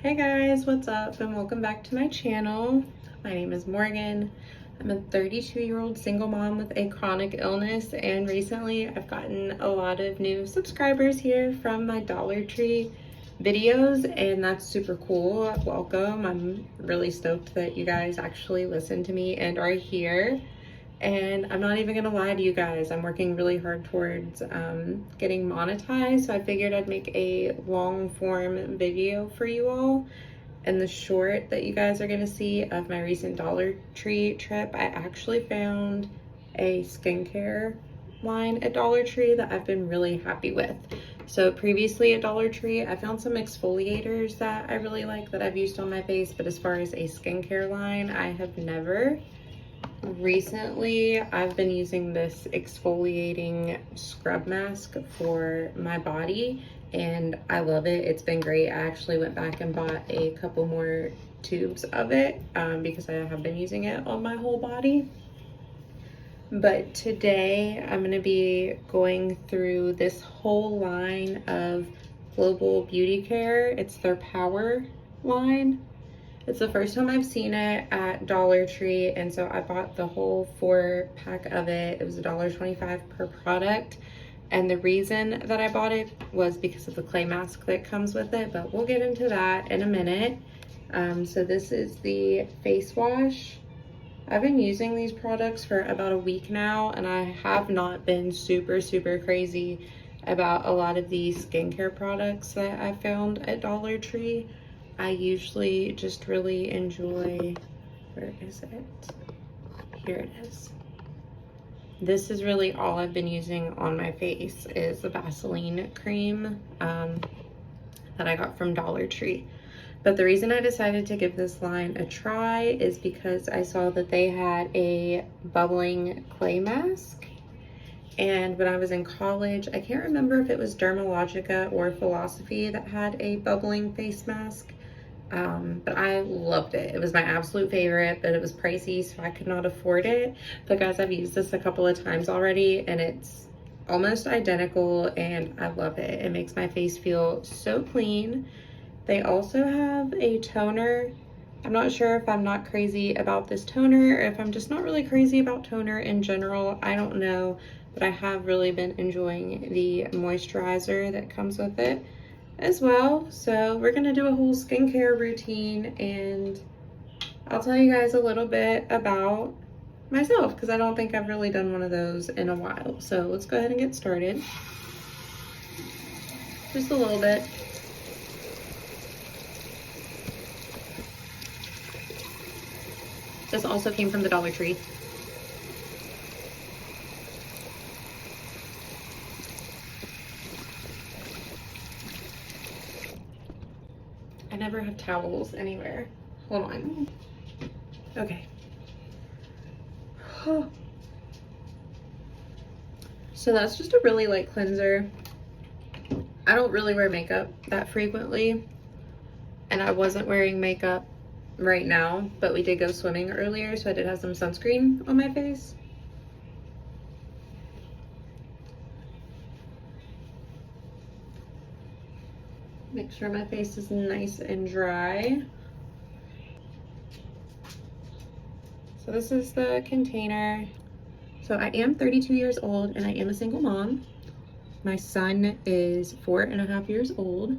Hey guys, what's up and welcome back to my channel. My name is Morgan. I'm a 32-year-old single mom with a chronic illness, and recently I've gotten a lot of new subscribers here from my Dollar Tree videos, and that's super cool. Welcome. I'm really stoked that you guys actually listen to me and are here. And I'm not even gonna lie to you guys, I'm working really hard towards getting monetized, so I figured I'd make a long form video for you all. And the short that you guys are gonna see of my recent Dollar Tree trip, I actually found a skincare line at Dollar Tree that I've been really happy with. So previously at Dollar Tree, I found some exfoliators that I really like that I've used on my face, but as far as a skincare line, I have never. Recently, I've been using this exfoliating scrub mask for my body and I love it. It's been great. I actually went back and bought a couple more tubes of it because I have been using it on my whole body. But today I'm going to be going through this whole line of Global Beauty Care. It's their Power line. It's the first time I've seen it at Dollar Tree, and so I bought the whole 4-pack of it. It was $1.25 per product, and the reason that I bought it was because of the clay mask that comes with it, but we'll get into that in a minute. So this is the face wash. I've been using these products for about a week now, and I have not been super crazy about a lot of these skincare products that I found at Dollar Tree. I usually just really enjoy, where is it? Here it is. This is really all I've been using on my face is the Vaseline cream that I got from Dollar Tree. But the reason I decided to give this line a try is because I saw that they had a bubbling clay mask. And when I was in college, I can't remember if it was Dermalogica or Philosophy that had a bubbling face mask. But I loved it. It was my absolute favorite, but it was pricey, so I could not afford it. But guys, I've used this a couple of times already, and it's almost identical, and I love it. It makes my face feel so clean. They also have a toner. I'm not sure if I'm not crazy about this toner, or if I'm just not really crazy about toner in general. I don't know, but I have really been enjoying the moisturizer that comes with it as well. So we're gonna do a whole skincare routine, and I'll tell you guys a little bit about myself because I don't think I've really done one of those in a while. So let's go ahead and get started. Just a little bit. This also came from the Dollar Tree. I never have towels anywhere. Hold on. Okay. So that's just a really light cleanser. I don't really wear makeup that frequently, and I wasn't wearing makeup right now, but we did go swimming earlier, so I did have some sunscreen on my face. Make sure my face is nice and dry. So this is the container. So I am 32 years old and I am a single mom. My son is 4.5 years old.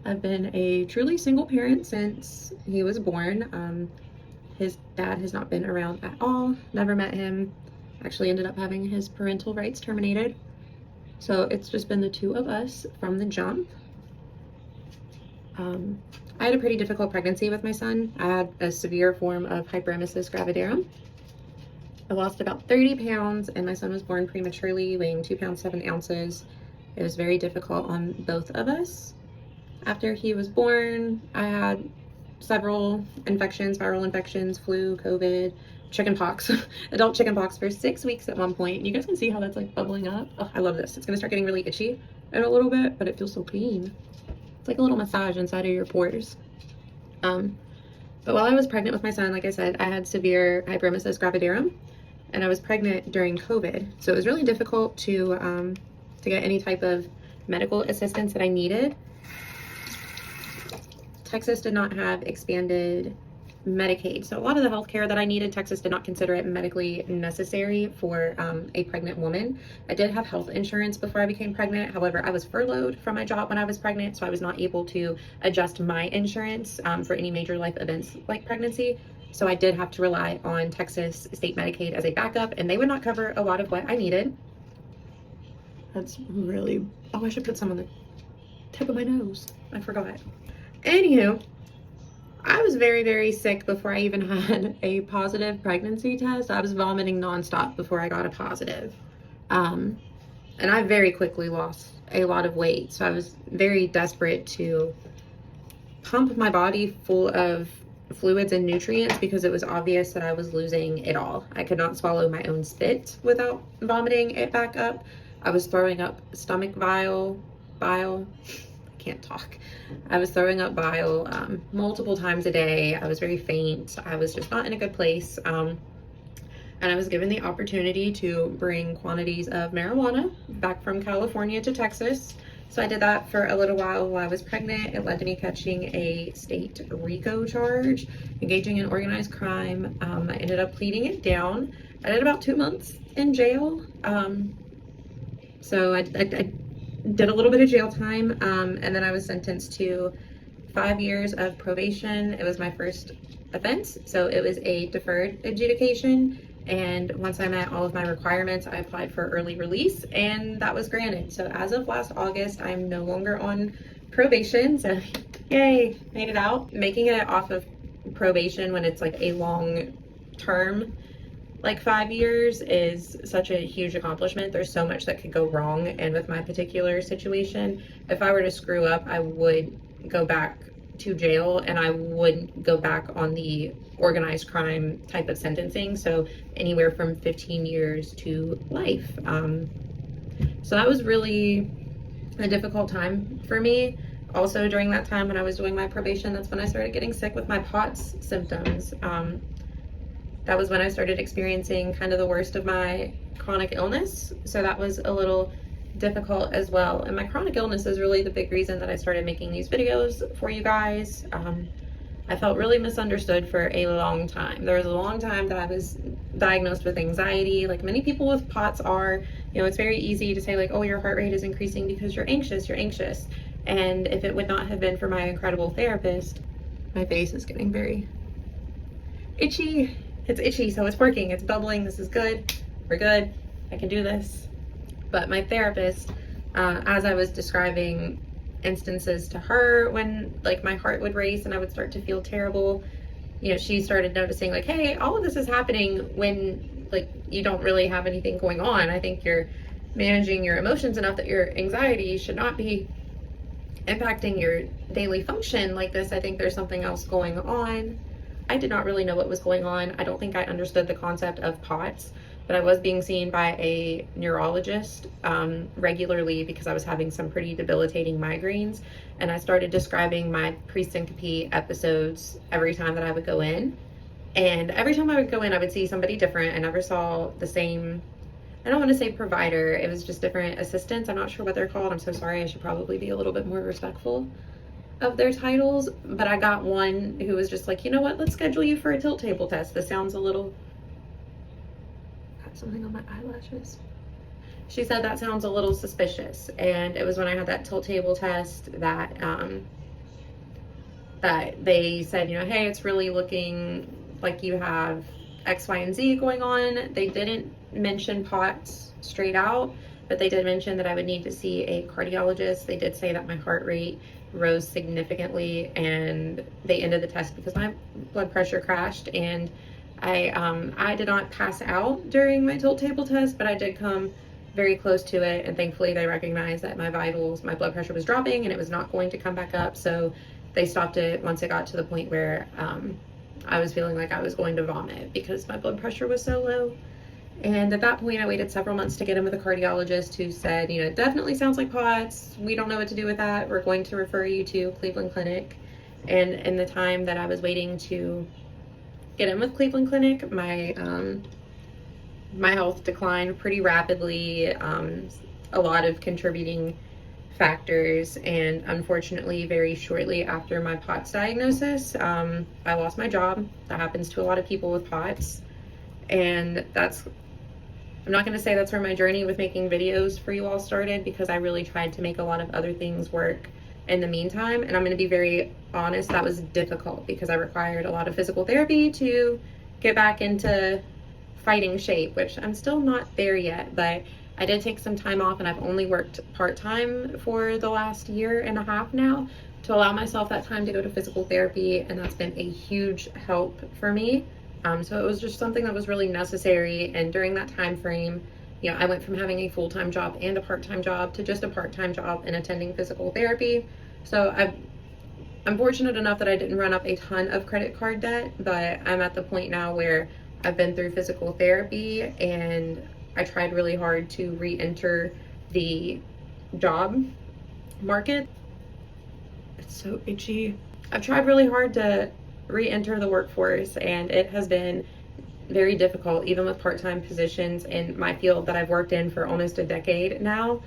I've been a truly single parent since he was born. His dad has not been around at all, never met him. Actually ended up having his parental rights terminated. So it's just been the two of us from the jump. I had a pretty difficult pregnancy with my son. I had a severe form of hyperemesis gravidarum. I lost about 30 pounds and my son was born prematurely, weighing 2 pounds 7 ounces. It was very difficult on both of us. After he was born, I had several infections, viral infections, flu, COVID, chickenpox, adult chickenpox for 6 weeks at one point. You guys can see how that's like bubbling up. Oh, I love this. It's gonna start getting really itchy in a little bit, but it feels so clean. It's like a little massage inside of your pores. But while I was pregnant with my son, like I said, I had severe hyperemesis gravidarum, and I was pregnant during COVID. So it was really difficult to get any type of medical assistance that I needed. Texas did not have expanded Medicaid. So a lot of the healthcare that I needed, Texas did not consider it medically necessary for a pregnant woman. I did have health insurance before I became pregnant. However, I was furloughed from my job when I was pregnant, so I was not able to adjust my insurance for any major life events like pregnancy. So I did have to rely on Texas state Medicaid as a backup, and they would not cover a lot of what I needed. That's really, oh, I should put some on the tip of my nose. I forgot. Anywho, I was very, very sick before I even had a positive pregnancy test. I was vomiting nonstop before I got a positive. And I very quickly lost a lot of weight. So I was very desperate to pump my body full of fluids and nutrients because it was obvious that I was losing it all. I could not swallow my own spit without vomiting it back up. I was throwing up stomach bile. Can't talk. I was throwing up bile multiple times a day. I was very faint. I was just not in a good place. And I was given the opportunity to bring quantities of marijuana back from California to Texas. So I did that for a little while I was pregnant. It led to me catching a state RICO charge, engaging in organized crime. I ended up pleading it down. I did about 2 months in jail. So I did a little bit of jail time, and then I was sentenced to 5 years of probation. It was my first offense, so it was a deferred adjudication, and once I met all of my requirements, I applied for early release, and that was granted. So as of last August, I'm no longer on probation, so yay, made it out. Making it off of probation when it's like a long term, like 5 years, is such a huge accomplishment. There's so much that could go wrong, and with my particular situation, if I were to screw up, I would go back to jail, and I would go back on the organized crime type of sentencing, so anywhere from 15 years to life. So that was really a difficult time for me. Also, during that time when I was doing my probation, that's when I started getting sick with my POTS symptoms. That was when I started experiencing kind of the worst of my chronic illness. So that was a little difficult as well. And my chronic illness is really the big reason that I started making these videos for you guys. I felt really misunderstood for a long time. There was a long time that I was diagnosed with anxiety, like many people with POTS are. You know, it's very easy to say like, oh, your heart rate is increasing because you're anxious. And if it would not have been for my incredible therapist, my face is getting very itchy. It's itchy, so it's working. It's bubbling. This is good. We're good. I can do this. But my therapist, as I was describing instances to her when like my heart would race and I would start to feel terrible, you know, she started noticing like, hey, all of this is happening when like you don't really have anything going on. I think you're managing your emotions enough that your anxiety should not be impacting your daily function like this. I think there's something else going on. I did not really know what was going on. I don't think I understood the concept of POTS, but I was being seen by a neurologist regularly because I was having some pretty debilitating migraines, and I started describing my pre-syncope episodes every time that I would go in. And every time I would go in, I would see somebody different. I never saw the same, I don't want to say provider, it was just different assistants. I'm not sure what they're called. I'm so sorry. I should probably be a little bit more respectful of their titles, but I got one who was just like, you know what, let's schedule you for a tilt table test. This sounds a little, got something on my eyelashes. She said that sounds a little suspicious, and it was when I had that tilt table test that that they said, you know, hey, it's really looking like you have X, Y, and Z going on. They didn't mention POTS straight out, but they did mention that I would need to see a cardiologist. They did say that my heart rate rose significantly, and they ended the test because my blood pressure crashed, and I did not pass out during my tilt table test, but I did come very close to it, and thankfully they recognized that my vitals, my blood pressure was dropping and it was not going to come back up, so they stopped it once it got to the point where I was feeling like I was going to vomit because my blood pressure was so low. And at that point, I waited several months to get in with a cardiologist who said, you know, it definitely sounds like POTS. We don't know what to do with that. We're going to refer you to Cleveland Clinic. And in the time that I was waiting to get in with Cleveland Clinic, my health declined pretty rapidly. A lot of contributing factors, and unfortunately very shortly after my POTS diagnosis, I lost my job. That happens to a lot of people with POTS, and I'm not going to say that's where my journey with making videos for you all started, because I really tried to make a lot of other things work in the meantime. And I'm going to be very honest, that was difficult because I required a lot of physical therapy to get back into fighting shape, which I'm still not there yet, but I did take some time off, and I've only worked part-time for the last year and a half now to allow myself that time to go to physical therapy, and that's been a huge help for me. So it was just something that was really necessary. And during that time frame, I went from having a full-time job and a part-time job to just a part-time job and attending physical therapy. So I'm fortunate enough that I didn't run up a ton of credit card debt, but I'm at the point now where I've been through physical therapy, and I tried really hard to re-enter the job market. It's so itchy. I've tried really hard to re-enter the workforce, and it has been very difficult, even with part-time positions in my field that I've worked in for almost a decade now.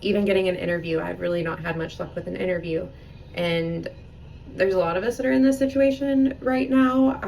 Even getting an interview, I've really not had much luck with an interview. And there's a lot of us that are in this situation right now.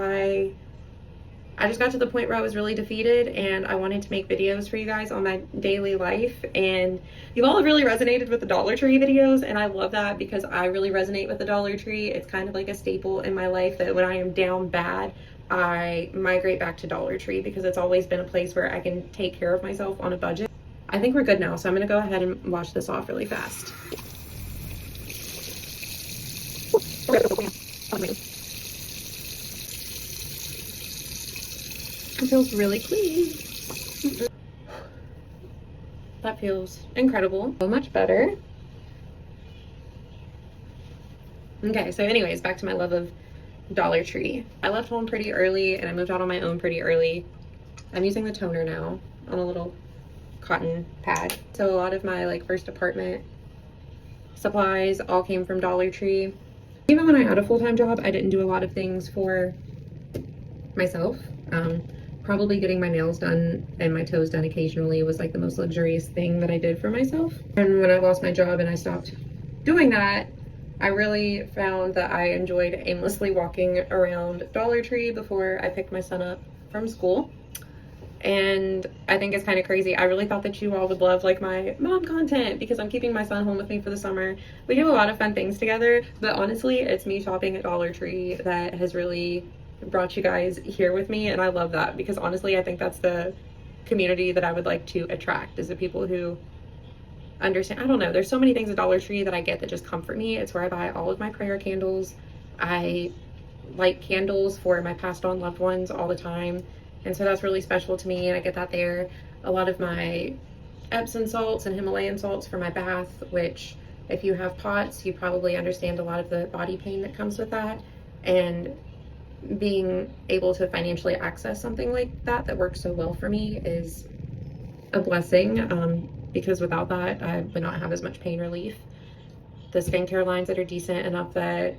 I just got to the point where I was really defeated, and I wanted to make videos for you guys on my daily life. And you all have really resonated with the Dollar Tree videos, and I love that because I really resonate with the Dollar Tree. It's kind of like a staple in my life that when I am down bad, I migrate back to Dollar Tree because it's always been a place where I can take care of myself on a budget. I think we're good now, so I'm gonna go ahead and wash this off really fast. It feels really clean. That feels incredible. So much better. Okay, so anyways, back to my love of Dollar Tree. I left home pretty early, and I moved out on my own pretty early. I'm using the toner now on a little cotton pad. So a lot of my first apartment supplies all came from Dollar Tree. Even when I had a full-time job, I didn't do a lot of things for myself. Probably getting my nails done and my toes done occasionally was the most luxurious thing that I did for myself. And when I lost my job and I stopped doing that, I really found that I enjoyed aimlessly walking around Dollar Tree before I picked my son up from school. And I think it's kind of crazy. I really thought that you all would love my mom content because I'm keeping my son home with me for the summer. We do a lot of fun things together, but honestly, it's me shopping at Dollar Tree that has really brought you guys here with me, and I love that because honestly, I think that's the community that I would like to attract, is the people who understand. I don't know, there's so many things at Dollar Tree that I get that just comfort me. It's where I buy all of my prayer candles. I light candles for my passed on loved ones all the time, and so that's really special to me, and I get that there. A lot of my Epsom salts and Himalayan salts for my bath, which if you have POTS, you probably understand a lot of the body pain that comes with that, and being able to financially access something like that works so well for me is a blessing, because without that, I would not have as much pain relief. The skincare lines that are decent enough that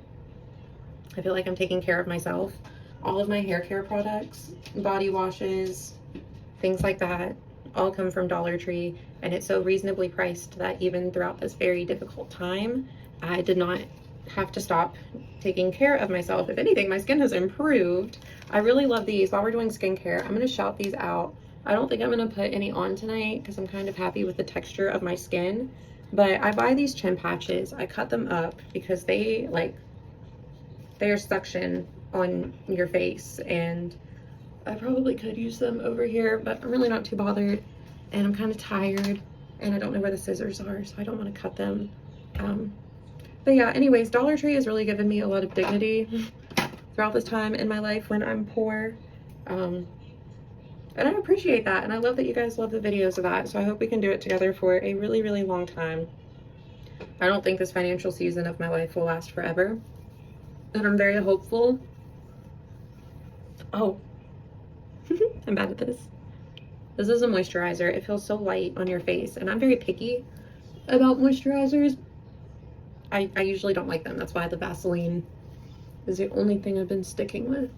I feel like I'm taking care of myself. All of my hair care products, body washes, things like that, all come from Dollar Tree, and it's so reasonably priced that even throughout this very difficult time, I did not have to stop taking care of myself. If anything, my skin has improved. I really love these. While we're doing skincare, I'm gonna shout these out. I don't think I'm gonna put any on tonight because I'm kind of happy with the texture of my skin, but I buy these chin patches. I cut them up because they are suction on your face, and I probably could use them over here, but I'm really not too bothered, and I'm kind of tired, and I don't know where the scissors are, so I don't want to cut them. But yeah, anyways, Dollar Tree has really given me a lot of dignity throughout this time in my life when I'm poor. And I appreciate that, and I love that you guys love the videos of that, so I hope we can do it together for a really, really long time. I don't think this financial season of my life will last forever, and I'm very hopeful. Oh, I'm bad at this. This is a moisturizer. It feels so light on your face, and I'm very picky about moisturizers. I usually don't like them. That's why the Vaseline is the only thing I've been sticking with.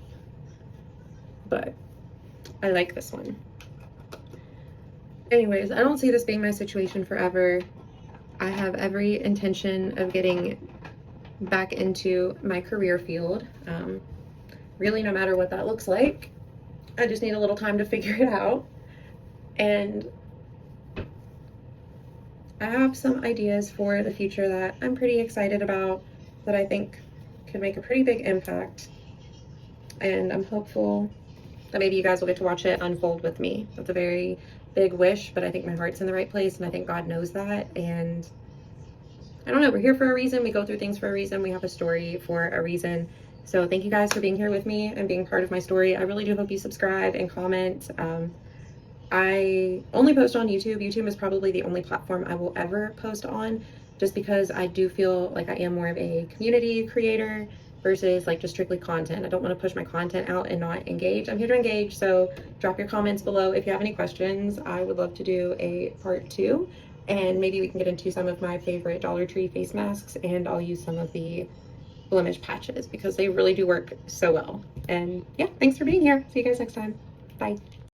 But I like this one. Anyways, I don't see this being my situation forever. I have every intention of getting back into my career field. Really, no matter what that looks like. I just need a little time to figure it out. And I have some ideas for the future that I'm pretty excited about, that I think could make a pretty big impact. And I'm hopeful that maybe you guys will get to watch it unfold with me. That's a very big wish, but I think my heart's in the right place, and I think God knows that. And I don't know, we're here for a reason. We go through things for a reason. We have a story for a reason. So thank you guys for being here with me and being part of my story. I really do hope you subscribe and comment. I only post on YouTube. YouTube is probably the only platform I will ever post on, just because I do feel like I am more of a community creator versus like just strictly content. I don't want to push my content out and not engage. I'm here to engage, so drop your comments below if you have any questions. I would love to do a part 2, and maybe we can get into some of my favorite Dollar Tree face masks, and I'll use some of the blemish patches because they really do work so well. And yeah, thanks for being here. See you guys next time. Bye.